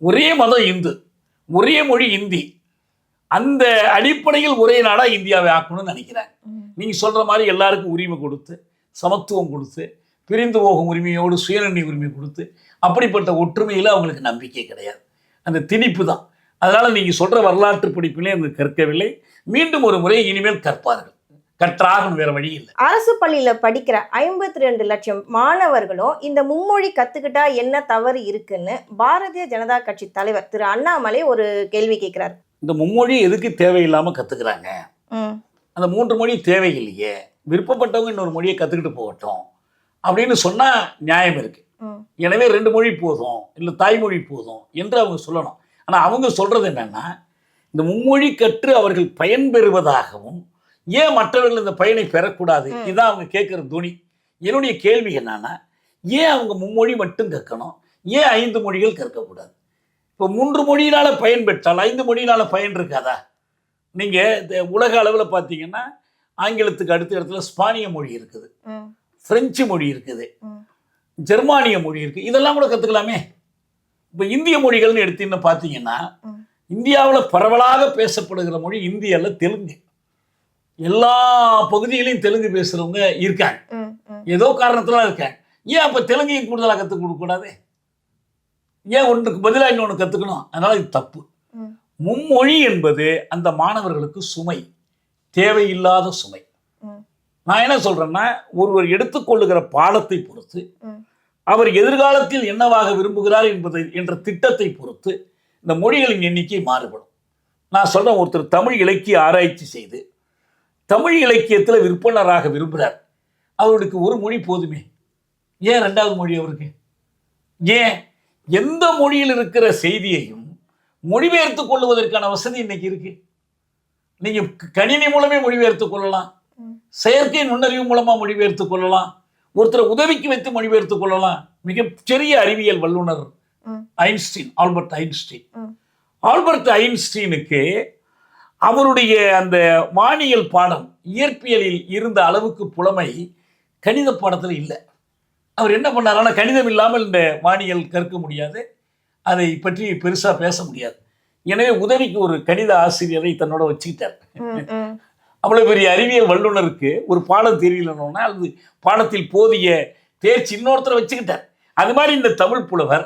ஒரே மதம் இந்து, ஒரே மொழி இந்தி. அந்த அடிப்படையில் ஒரே நாடா இந்தியாவை ஆக்கணும்னு நினைக்கிறாங்க. நீங்க சொல்ற மாதிரி எல்லாருக்கும் உரிமை கொடுத்து, சமத்துவம் கொடுத்து, பிரிந்து போகும் உரிமையோடு சுயநிர்ணய உரிமை கொடுத்து, அப்படிப்பட்ட ஒற்றுமையில அவங்களுக்கு நம்பிக்கை கிடையாது. அந்த திணிப்பு தான். அதனால நீங்க சொல்ற வரலாற்று படிப்பிலே அவங்க கற்கவில்லை. மீண்டும் ஒரு முறை இனிமேல் கற்பார்கள், கற்றாகணும், வேற வழி இல்லை. அரசு பள்ளியில படிக்கிற 52 லட்சம் மாணவர்களும் இந்த மும்மொழி கத்துக்கிட்டா என்ன தவறு இருக்குன்னு பாரதிய ஜனதா கட்சி தலைவர் திரு அண்ணாமலை ஒரு கேள்வி கேட்கிறார். இந்த மும்மொழி எதுக்கு தேவையில்லாம கத்துக்கிறாங்க? அந்த 3 மொழி தேவையில்லையே, விருப்பப்பட்டவங்க இன்னொரு மொழியை கத்துக்கிட்டு போகட்டும் அப்படின்னு சொன்னா நியாயம் இருக்கு. எனவே 2 மொழி போதும், இல்லை தாய்மொழி போதும் என்று அவங்க சொல்லணும். ஆனா அவங்க சொல்றது என்னன்னா, இந்த மும்மொழி கற்று அவர்கள் பயன்பெறுவதாகவும், ஏன் மற்றவர்கள் இந்த பயனை பெறக்கூடாது, இதுதான் அவங்க கேட்கிற துணி. என்னுடைய கேள்வி என்னன்னா, ஏன் அவங்க மும்மொழி மட்டும் கற்கணும், ஏன் 5 மொழிகள் கற்கக்கூடாது? இப்போ 3 மொழியினால பயன் பெற்றால் 5 மொழியினால பயன் இருக்காதா? நீங்க உலக அளவில் பார்த்தீங்கன்னா, ஆங்கிலத்துக்கு அடுத்த இடத்துல ஸ்பானிய மொழி இருக்குது, பிரெஞ்சு மொழி இருக்குது, ஜெர்மானிய மொழி இருக்கு. இதெல்லாம் கூட கத்துக்கலாமே. இப்போ இந்திய மொழிகள்னு எடுத்தீங்கன்னு பார்த்தீங்கன்னா, இந்தியாவில் பரவலாக பேசப்படுகிற மொழி இந்தி அல்ல, தெலுங்கு. எல்லா பகுதிகளையும் தெலுங்கு பேசுறவங்க இருக்காங்க, ஏதோ காரணத்துல இருக்காங்க. ஏன் அப்ப தெலுங்கையும் கூடுதலாக கற்றுக் கொடுக்க கூடாது? ஏன் ஒன்றுக்கு பதிலாக இன்னொன்று கத்துக்கணும்? அதனால இது தப்பு. மும்மொழி என்பது அந்த மாணவர்களுக்கு சுமை, தேவையில்லாத சுமை. நான் என்ன சொல்றேன்னா, ஒருவர் எடுத்துக்கொள்ளுகிற பாடத்தை பொறுத்து, அவர் எதிர்காலத்தில் என்னவாக விரும்புகிறார் என்பதை என்ற திட்டத்தை பொறுத்து இந்த மொழிகளின் எண்ணிக்கை மாறுபடும். நான் சொல்றேன், ஒருத்தர் தமிழ் இலக்கிய ஆராய்ச்சி செய்து தமிழ் இலக்கியத்தில் விற்பனராக விரும்புகிறார், அவருக்கு ஒரு மொழி போதுமே, ஏன் 2வது மொழி அவருக்கு? ஏன் எந்த மொழியில் இருக்கிற செய்தியையும் மொழிபெயர்த்து கொள்வதற்கான வசதி இன்னைக்கு இருக்கு. நீங்க கணினி மூலமே மொழிபெயர்த்து கொள்ளலாம், செயற்கை நுண்ணறிவு மூலமா மொழிபெயர்த்து கொள்ளலாம், ஒருத்தரை உதவிக்கு வைத்து மொழிபெயர்த்து கொள்ளலாம். மிகப்பெரிய அறிவியல் வல்லுநர் ஐன்ஸ்டீன், ஆல்பர்ட் ஐன்ஸ்டீனுக்கு அவருடைய அந்த வானியல் பாடம் இயற்பியலில் இருந்த அளவுக்கு புலமை கணித பாடத்தில் இல்லை. அவர் என்ன பண்ணார், ஆனால் கணிதம் இல்லாமல் இந்த வானியல் கற்க முடியாது, அதை பற்றி பெருசா பேச முடியாது. எனவே உதவிக்கு ஒரு கணித ஆசிரியரை தன்னோட வச்சுக்கிட்டார். அவ்வளவு பெரிய அறிவியல் வல்லுநருக்கு ஒரு பாடம் தெரியலன்னா, அது பாடத்தில் போதிய தேர்ச்சி இன்னொருத்தரை வச்சுக்கிட்டார். அது மாதிரி இந்த தமிழ் புலவர்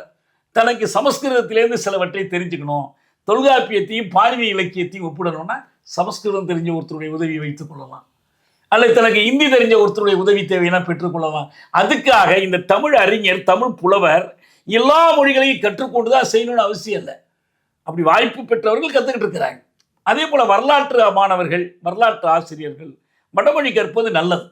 தனக்கு சமஸ்கிருதத்திலேருந்து சிலவற்றை தெரிஞ்சுக்கணும், தொல்காப்பியத்தையும் பாரதிய இலக்கியத்தையும் ஒப்பிடணும்னா சமஸ்கிருதம் தெரிஞ்ச ஒருத்தருடைய உதவியை வைத்துக் கொள்ளலாம், அல்லது தனக்கு இந்தி தெரிஞ்ச ஒருத்தருடைய உதவி தேவையான பெற்றுக்கொள்ளலாம். அதுக்காக இந்த தமிழ் அறிஞர், தமிழ் புலவர் எல்லா மொழிகளையும் கற்றுக்கொண்டுதான் செய்யணும்னு அவசியம் இல்லை. அப்படி வாய்ப்பு பெற்றவர்கள் கற்றுக்கிட்டு இருக்கிறாங்க. அதே போல வரலாற்று மாணவர்கள், வரலாற்று ஆசிரியர்கள் வடமொழி கற்பது நல்லது.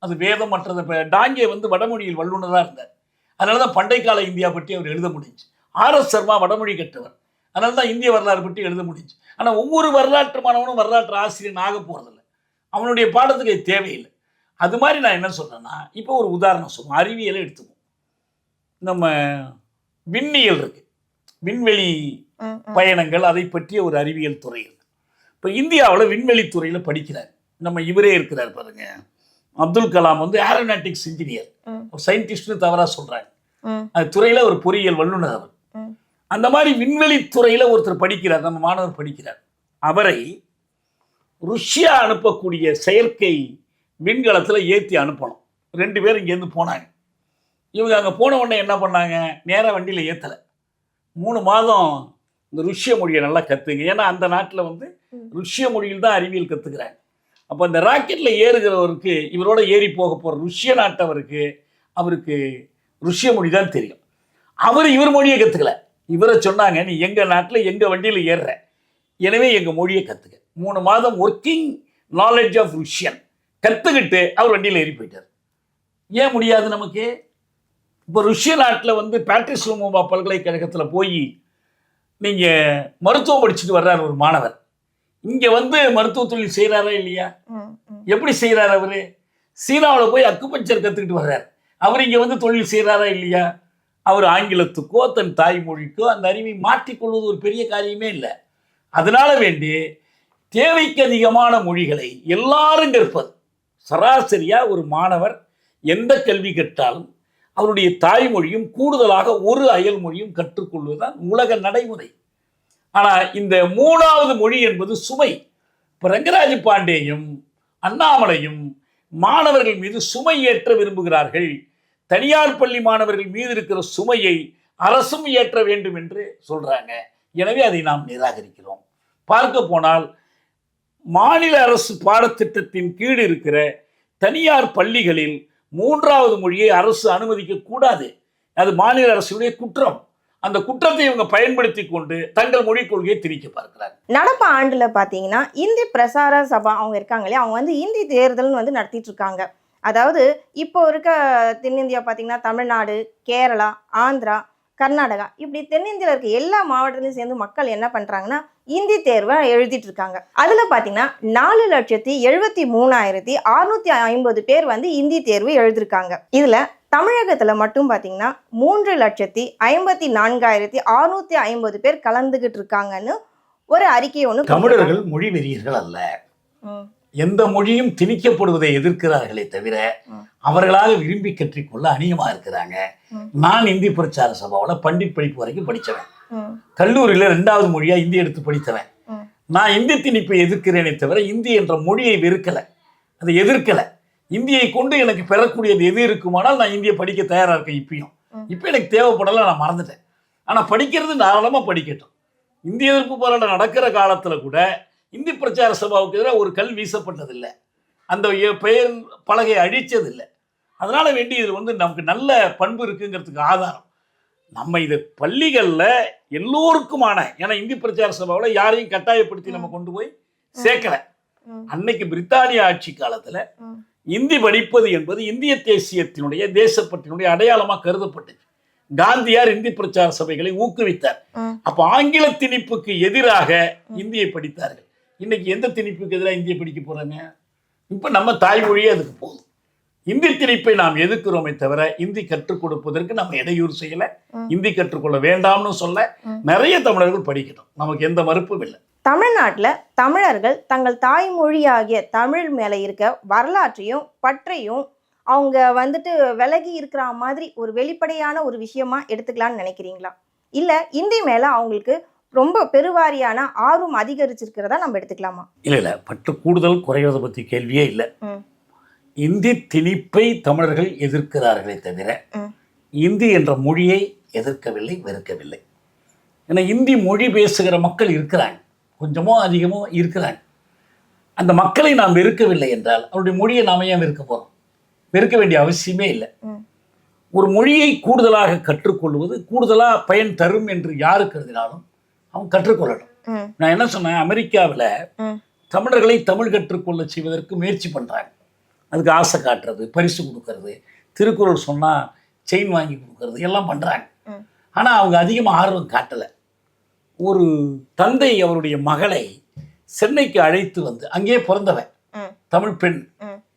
அது வேதம் மற்றது. டாங்கே வடமொழியில் வல்லுநராக இருந்தார், அதனால தான் பண்டை கால இந்தியா பற்றி அவர் எழுத முடிஞ்சு. RS சர்மா வடமொழி கற்றவர், அதனால தான் இந்திய வரலாறு பற்றி எழுத முடிஞ்சு. ஆனால் ஒவ்வொரு வரலாற்று மாணவனும் வரலாற்று ஆசிரியன் ஆக போறதில்லை, அவனுடைய பாடத்துக்கு தேவையில்லை. அது மாதிரி நான் என்ன சொல்றேன்னா, இப்போ ஒரு உதாரணம் சொல்லுவோம், அறிவியலை எடுத்துக்குவோம். நம்ம விண்ணியல் இருக்கு, விண்வெளி பயணங்கள், அதை பற்றிய ஒரு அறிவியல் துறை இருக்கு. இப்போ இந்தியாவில் விண்வெளி துறையில் படிக்கிறார். நம்ம இவரே இருக்கிறார் பாருங்க, அப்துல் கலாம் வந்து ஏரோநாட்டிக்ஸ் இன்ஜினியர், சயின்டிஸ்ட்னு தவறாக சொல்கிறாங்க. அது துறையில் ஒரு பொறியியல் வல்லுநர் அவர். அந்த மாதிரி விண்வெளி துறையில் ஒருத்தர் படிக்கிறார், நம்ம மாணவர் படிக்கிறார். அவரை ருஷ்யா அனுப்பக்கூடிய செயற்கை விண்கலத்தில் ஏற்றி அனுப்பணும். 2 பேர் இங்கேருந்து போனாங்க. இவங்க அங்கே போன உடனே என்ன பண்ணாங்க, நேராக வண்டியில் ஏற்றலை. 3 மாதம் இந்த ருஷ்ய மொழியை நல்லா கற்றுங்க. ஏன்னா அந்த நாட்டில் வந்து ருஷ்ய மொழியில் தான் அறிவியல் கற்றுக்கிறாங்க. அப்போ அந்த ராக்கெட்டில் ஏறுகிறவருக்கு, இவரோட ஏறி போக போகிற ருஷ்ய நாட்டவருக்கு, அவருக்கு ருஷ்ய மொழி தான் தெரியும். இவர் மொழியை கற்றுக்கல. இவரை சொன்னாங்க, நீ எங்கள் நாட்டில் எங்கள் வண்டியில் ஏறுற, எனவே எங்கள் மொழியை கற்றுக்க. 3 மாதம் ஒர்க்கிங் நாலேஜ் ஆஃப் ருஷ்யன் கற்றுக்கிட்டு அவர் வண்டியில் ஏறி போயிட்டார். ஏன் முடியாது நமக்கு? இப்போ ருஷ்ய நாட்டில் வந்து பேட்ரிஸ் லூமோவா பல்கலைக்கழகத்தில் போய் நீங்கள் மருத்துவம் படிச்சுட்டு வர்றார் ஒரு மாணவர். இங்கே வந்து மருத்துவ தொழில் செய்கிறாரா இல்லையா? எப்படி செய்கிறார் அவர்? சீனாவில் போய் அக்குபஞ்சர் கற்றுக்கிட்டு வர்றார். அவர் இங்கே வந்து தொழில் செய்கிறாரா இல்லையா? அவர் ஆங்கிலத்துக்கோ தன் தாய்மொழிக்கோ அந்த அறிவை மாற்றிக்கொள்வது ஒரு பெரிய காரியமே இல்லை. அதனால வேண்டி தேவைக்கு அதிகமான மொழிகளை எல்லாரும் கற்பது. சராசரியாக ஒரு மாணவர் எந்த கல்வி கற்றாலும் அவருடைய தாய்மொழியும் கூடுதலாக ஒரு அயல் மொழியும் கற்றுக்கொள்வதுதான் உலக நடைமுறை. ஆனால் இந்த 3வது மொழி என்பது சுமை. இப்போ ரங்கராஜ் பாண்டேயும் அண்ணாமலையும் மாணவர்கள் மீது சுமை ஏற்ற விரும்புகிறார்கள். தனியார் பள்ளி மாணவர்கள் மீது இருக்கிற சுமையை அரசும் ஏற்ற வேண்டும் என்று சொல்றாங்க. எனவே அதை நாம் நிராகரிக்கிறோம். பார்க்க போனால் மாநில அரசு பாடத்திட்டத்தின் கீழ் இருக்கிற தனியார் பள்ளிகளில் 3வது மொழியை அரசு அனுமதிக்க கூடாது. அது மாநில அரசுடைய குற்றம். அந்த குற்றத்தை இவங்க பயன்படுத்தி கொண்டு தங்கள் மொழி கொள்கையை திணிக்க பார்க்கிறாங்க. நடப்பு ஆண்டுல பாத்தீங்கன்னா இந்தி பிரசார சபா அவங்க இருக்காங்களே, அவங்க வந்து இந்தி தேர்தல்னு வந்து நடத்திட்டு இருக்காங்க. அதாவது இப்போ இருக்க தென்னிந்தியா பார்த்தீங்கன்னா தமிழ்நாடு, கேரளா, ஆந்திரா, கர்நாடகா, இப்படி தென்னிந்தியாவில் இருக்க எல்லா மாவட்டத்திலையும் சேர்ந்து மக்கள் என்ன பண்ணுறாங்கன்னா இந்தி தேர்வை எழுதிட்டு இருக்காங்க. அதில் பார்த்தீங்கன்னா 4,73,650 பேர் வந்து இந்தி தேர்வு எழுதியிருக்காங்க. இதில் தமிழகத்தில் மட்டும் பார்த்தீங்கன்னா 3,54,650 பேர் கலந்துகிட்டு இருக்காங்கன்னு ஒரு அறிக்கை ஒன்று. தமிழர்கள் மொழி வெறியர்கள் அல்ல. எந்த மொழியும் திணிக்கப்படுவதை எதிர்க்கிறார்களே தவிர அவர்களாக விரும்பி கற்றுக்கொள்ள அநேகமாக இருக்கிறாங்க. நான் இந்தி பிரச்சார சபாவில் பண்டிட் படிப்பு வரைக்கும் படித்தவன். கல்லூரியில் 2வது மொழியாக இந்தி எடுத்து படித்தவன். நான் இந்தி திணிப்பை எதிர்க்கிறேனே தவிர இந்தி என்ற மொழியை வெறுக்கலை, அதை எதிர்க்கலை. இந்தியை கொண்டு எனக்கு பெறக்கூடியது எது இருக்குமானால் நான் இந்தியை படிக்க தயாராக இருக்கேன். இப்போ எனக்கு தேவைப்படலை, நான் மறந்துட்டேன். ஆனால் படிக்கிறது தாராளமாக படிக்கட்டும். இந்திய எதிர்ப்பு போராட்டம் நடக்கிற காலத்தில் கூட இந்தி பிரச்சார சபாவுக்கு எதிராக ஒரு கல் வீசப்பட்டதில்லை, அந்த பெயர் பலகை அழித்ததில்லை. அதனால வேண்டி இதில் வந்து நமக்கு நல்ல பண்பு இருக்குங்கிறதுக்கு ஆதாரம் நம்ம இது பள்ளிகளில் எல்லோருக்குமான. ஏன்னா இந்தி பிரச்சார சபாவில் யாரையும் கட்டாயப்படுத்தி நம்ம கொண்டு போய் சேர்க்கலை. அன்னைக்கு பிரித்தானிய ஆட்சி காலத்தில் இந்தி படிப்பது என்பது இந்திய தேசியத்தினுடைய தேசப்பற்றினுடைய அடையாளமாக கருதப்பட்டது. காந்தியார் இந்தி பிரச்சார சபைகளை ஊக்குவித்தார். அப்போ ஆங்கில திணிப்புக்கு எதிராக இந்தியை படித்தார்கள். இன்னைக்கு எந்த திணிப்புக்கு எதிராக இந்தியை படிக்க போறாங்க? இப்போ நம்ம தாய்மொழியே அதுக்கு போதும். இந்தி திணிப்பை நாம் எதிர்க்கிறோமே தவிர இந்தி கற்றுக் கொடுப்பதற்கு நம்ம இடையூறு செய்யலை. இந்தி கற்றுக்கொள்ள வேண்டாம்னு சொல்ல நிறைய தமிழர்கள் படிக்கணும், நமக்கு எந்த மறுப்பும் இல்லை. தமிழ்நாட்டில் தமிழர்கள் தங்கள் தாய்மொழியாகிய தமிழ் மேலே இருக்க வரலாற்றையும் பற்றையும் அவங்க வந்துட்டு விலகி இருக்கிற மாதிரி ஒரு வெளிப்படையான ஒரு விஷயமா எடுத்துக்கலான்னு நினைக்கிறீங்களா? இல்லை இந்தி மேலே அவங்களுக்கு ரொம்ப பெருவாரியான ஆர்வம் அதிகரிச்சிருக்கிறதா நம்ம எடுத்துக்கலாமா? இல்லை, பற்று கூடுதல் குறைவதை பற்றி கேள்வியே இல்லை. இந்தி திணிப்பை தமிழர்கள் எதிர்க்கிறார்களே தவிர இந்தி என்ற மொழியை எதிர்க்கவில்லை, வெறுக்கவில்லை. ஏன்னா இந்தி மொழி பேசுகிற மக்கள் இருக்கிறாங்க, கொஞ்சமோ அதிகமோ இருக்கிறாங்க. அந்த மக்களை நாம் வெறுக்கவில்லை என்றால் அவருடைய மொழியை நாம் ஏன் வெறுக்க போகிறோம்? வெறுக்க வேண்டிய அவசியமே இல்லை. ஒரு மொழியை கூடுதலாக கற்றுக்கொள்வது கூடுதலாக பயன் தரும் என்று யாரு கருதினாலும் அவன் கற்றுக்கொள்ளணும். நான் என்ன சொன்னேன், அமெரிக்காவில் தமிழர்களை தமிழ் கற்றுக்கொள்ள செய்வதற்கு முயற்சி பண்ணுறாங்க. அதுக்கு ஆசை காட்டுறது, பரிசு கொடுக்கறது, திருக்குறள் சொன்னால் செயின் வாங்கி கொடுக்கறது எல்லாம் பண்ணுறாங்க. ஆனால் அவங்க அதிகமாக ஆர்வம் காட்டலை. ஒரு தந்தை அவருடைய மகளை சென்னைக்கு அழைத்து வந்து, அங்கேயே பிறந்தவன் தமிழ் பெண்,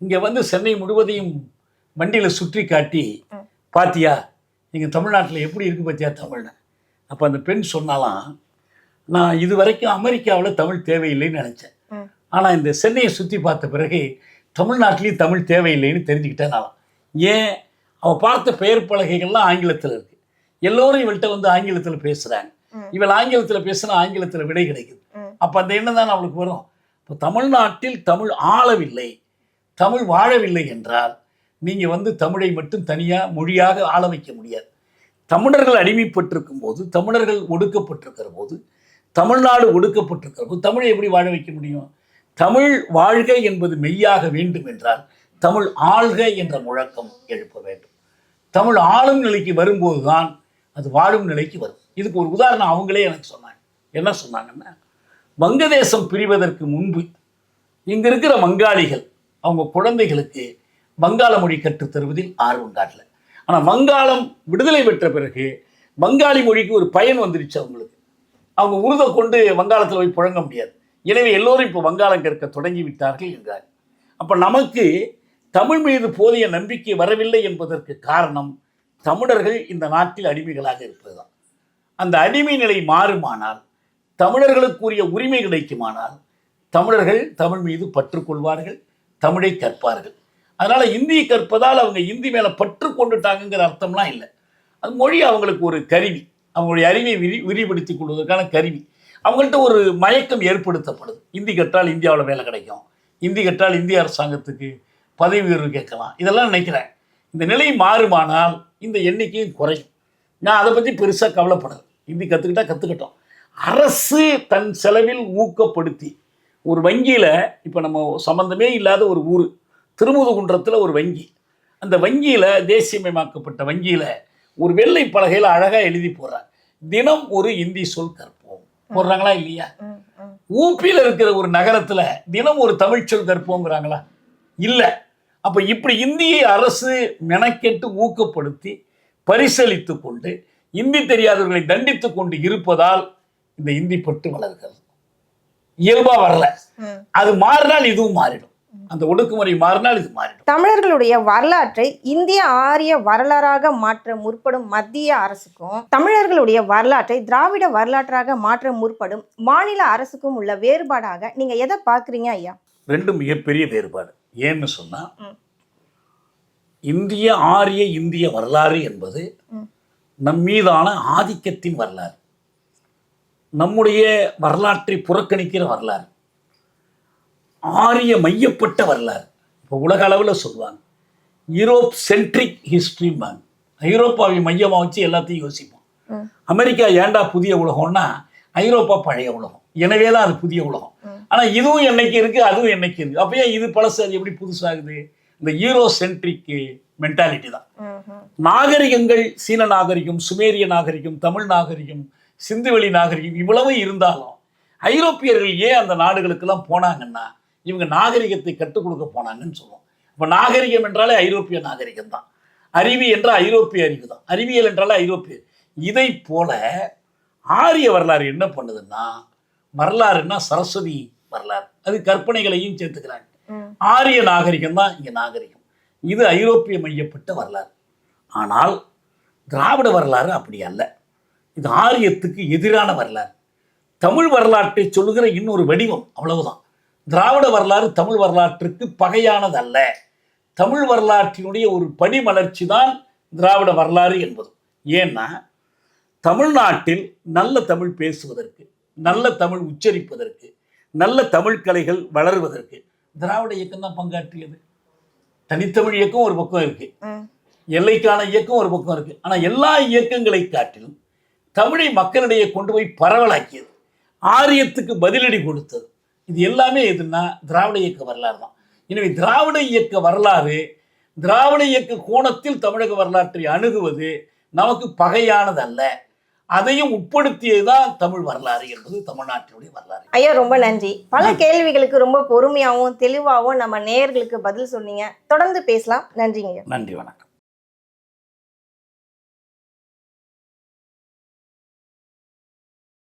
இங்கே வந்து சென்னை முழுவதையும் வண்டியில் சுற்றி காட்டி, பாத்தியா எங்கள் தமிழ்நாட்டில் எப்படி இருக்குது பார்த்தியா தமிழ்னு. அப்போ அந்த பெண் சொன்னாலாம், நான் இது வரைக்கும் அமெரிக்காவில் தமிழ் தேவையில்லைன்னு நினச்சேன், ஆனால் இந்த சென்னையை சுற்றி பார்த்த பிறகு தமிழ்நாட்டிலையும் தமிழ் தேவையில்லைன்னு தெரிஞ்சுக்கிட்டேன் நான். ஏன், அவள் பார்த்த பெயர் பலகைகள்லாம் ஆங்கிலத்தில் இருக்குது. எல்லோரும் இவள்கிட்ட வந்து ஆங்கிலத்தில் பேசுகிறாங்க. இவள் ஆங்கிலத்தில் பேசுனா ஆங்கிலத்தில் விடை கிடைக்குது. அப்போ அந்த எண்ணம் தான் அவளுக்கு வரும். இப்போ தமிழ்நாட்டில் தமிழ் ஆளவில்லை, தமிழ் வாழவில்லை என்றால் நீங்கள் வந்து தமிழை மட்டும் தனியாக மொழியாக ஆள வைக்க முடியாது. தமிழர்கள் அடிமைப்பட்டிருக்கும் போது, தமிழர்கள் ஒடுக்கப்பட்டிருக்கிற போது, தமிழ்நாடு ஒடுக்கப்பட்டிருக்கிற போது தமிழை எப்படி வாழ வைக்க முடியும்? தமிழ் வாழ்க என்பது மெய்யாக வேண்டும் என்றால் தமிழ் ஆள்க என்ற முழக்கம் எழுப்ப வேண்டும். தமிழ் ஆளும் நிலைக்கு வரும்போது தான் அது வாழும் நிலைக்கு வரும். இதுக்கு ஒரு உதாரணம் அவங்களே எனக்கு சொன்னாங்க. என்ன சொன்னாங்கன்னா, வங்கதேசம் பிரிவதற்கு முன்பு இங்கே இருக்கிற வங்காளிகள் அவங்க குழந்தைகளுக்கு வங்காள மொழி கற்றுத்தருவதில் ஆர்வம் காட்டல. ஆனால் வங்காளம் விடுதலை பெற்ற பிறகு வங்காளி மொழிக்கு ஒரு பயன் வந்துருச்சு அவங்களுக்கு. அவங்க உருதை கொண்டு வங்காளத்தில் போய் புழங்க முடியாது. எனவே எல்லோரும் இப்போ வங்காளம் கற்க தொடங்கி விட்டார்கள் என்றார். அப்போ நமக்கு தமிழ் மீது போதிய நம்பிக்கை வரவில்லை என்பதற்கு காரணம் தமிழர்கள் இந்த நாட்டில் அடிமைகளாக இருப்பதுதான். அந்த அடிமை நிலை மாறுமானால், தமிழர்களுக்குரிய உரிமை கிடைக்குமானால், தமிழர்கள் தமிழ் மீது பற்று கொள்வார்கள், தமிழை கற்பார்கள். அதனால் இந்தியை கற்பதால் அவங்க இந்தி மேலே பற்று கொண்டுட்டாங்கிற அர்த்தம்லாம் இல்லை. அது மொழி அவங்களுக்கு ஒரு கருவி, அவங்களுடைய அறிவை விரிவுபடுத்தி கொள்வதற்கான கருவி. அவங்கள்ட்ட ஒரு மயக்கம் ஏற்படுத்தப்படுது. இந்தி கற்றால் இந்தியாவில் வேலை கிடைக்கும், இந்தி கற்றால் இந்திய அரசாங்கத்துக்கு பதவி உயர்வு கேட்கலாம், இதெல்லாம் நினைக்கிறேன். இந்த நிலை மாறுமானால் இந்த எண்ணிக்கையும் குறையும். நான் அதை பற்றி பெருசாக கவலைப்படலை. இந்தி கற்றுக்கிட்டோம். அரசு தன் செலவில் ஊக்கப்படுத்தி ஒரு வங்கியில், இப்போ நம்ம சம்மந்தமே இல்லாத ஒரு ஊர் திருமுதுகுன்றத்தில் ஒரு வங்கி, அந்த வங்கியில் தேசியமயமாக்கப்பட்ட வங்கியில் ஒரு வெள்ளை பலகையில் அழகாக எழுதி போடுறாங்க, தினம் ஒரு இந்தி சொல் கற்போம். போடுறாங்களா இல்லையா? ஊப்பியில் இருக்கிற ஒரு நகரத்தில் தினம் ஒரு தமிழ் சொல் கற்போங்கிறாங்களா? இல்லை. அப்போ இப்படி இந்தியை அரசு மெனக்கெட்டு ஊக்கப்படுத்தி பரிசளித்து கொண்டு இந்தி தெரியாதவர்களை தண்டித்து கொண்டு இருப்பதால் இந்த இந்தி பட்டு வளர்கிறது. இயல்பாக வரல. அது மாறினால் இதுவும் மாறிடும். அந்த ஒடுக்குமுறை மாறினால் இது மாறிடும். தமிழர்களுடைய வரலாற்றை இந்திய ஆரிய வரலாறாக மாற்ற முற்படும் மத்திய அரசுக்கும் தமிழர்களுடைய வரலாற்றை திராவிட வரலாற்றாக மாற்ற முற்படும் மாநில அரசுக்கும் உள்ள வேறுபாடாக நீங்க எதை பார்க்குறீங்க ஐயா? ரெண்டும் மிகப்பெரிய வேறுபாடு. ஏன்னு சொன்னா, இந்திய ஆரிய இந்திய வரலாறு என்பது நம் மீதான ஆதிக்கத்தின் வரலாறு, நம்முடைய வரலாற்றை புறக்கணிக்கிற வரலாறு, ஆரிய மையப்பட்ட வரலாறு. இப்போ உலக அளவில் சொல்லுவாங்க யூரோப் சென்ட்ரிக் ஹிஸ்ட்ரிம்பாங்க. ஐரோப்பாவை மையமாக வச்சு எல்லாத்தையும் யோசிப்போம். அமெரிக்கா ஏண்டா புதிய உலகம்னா, ஐரோப்பா பழைய உலகம், எனவே தான் அது புதிய உலகம். ஆனால் இதுவும் என்னைக்கு இருக்குது, அதுவும் என்னைக்கு இருக்குது. அப்போ ஏன் இது பழசு, அது எப்படி புதுசாகுது? இந்த யூரோ சென்ட்ரிக் மென்டாலிட்டி தான். நாகரிகங்கள், சீன நாகரிகம், சுமேரிய நாகரிகம், தமிழ் நாகரிகம், சிந்துவெளி நாகரிகம் இவ்வளவு இருந்தாலும் ஐரோப்பியர்கள் ஏன் அந்த நாடுகளுக்கெல்லாம் போனாங்கன்னா, இவங்க நாகரிகத்தை கற்றுக் கொடுக்க போனாங்கன்னு சொல்லுவோம். இப்போ நாகரிகம் என்றாலே ஐரோப்பிய நாகரிகம் தான், அறிவு என்றால் ஐரோப்பிய அறிவு தான், அறிவியல் என்றாலே ஐரோப்பிய. இதை போல ஆரிய வரலாறு என்ன பண்ணுதுன்னா, வரலாறுன்னா சரஸ்வதி வரலாறு, அது கற்பனைகளையும் சேர்த்துக்கிறாங்க. ஆரிய நாகரிகம் தான் இங்கே நாகரிகம், இது ஐரோப்பிய மையப்பட்ட வரலாறு. ஆனால் திராவிட வரலாறு அப்படி அல்ல, இது ஆரியத்துக்கு எதிரான வரலாறு, தமிழ் வரலாற்றை சொல்லுகிற இன்னொரு வடிவம், அவ்வளவுதான். திராவிட வரலாறு தமிழ் வரலாற்றுக்கு பகையானது அல்ல, தமிழ் வரலாற்றினுடைய ஒரு படிமலர்ச்சி தான் திராவிட வரலாறு என்பது. ஏன்னா தமிழ்நாட்டில் நல்ல தமிழ் பேசுவதற்கு, நல்ல தமிழ் உச்சரிப்பதற்கு, நல்ல தமிழ் கலைகள் வளருவதற்கு திராவிட இயக்கம் தான் பங்காற்றியது. தனித்தமிழ் இயக்கம் ஒரு பக்கம் இருக்கு, எல்லைக்கான இயக்கம் ஒரு பக்கம் இருக்கு. ஆனால் எல்லா இயக்கங்களை காட்டிலும் தமிழை மக்களிடையே கொண்டு போய் பரவலாக்கியது, ஆரியத்துக்கு பதிலடி கொடுத்தது, இது எல்லாமே எதுன்னா திராவிட இயக்க வரலாறு தான். எனவே திராவிட இயக்க வரலாறு, திராவிட இயக்க கோணத்தில் தமிழக வரலாற்றை அணுகுவது நமக்கு பகையானது அல்ல, அதையும் உட்படுத்தியதுதான் தமிழ் வரலாறு என்பது தமிழ்நாட்டினுடைய வரலாறு. ஐயா ரொம்ப நன்றி. பல கேள்விகளுக்கு ரொம்ப பொறுமையாகவும் தெளிவாகவும் நம்ம நேயர்களுக்கு பதில் சொன்னீங்க. தொடர்ந்து பேசலாம். நன்றிங்க. நன்றி, வணக்கம்.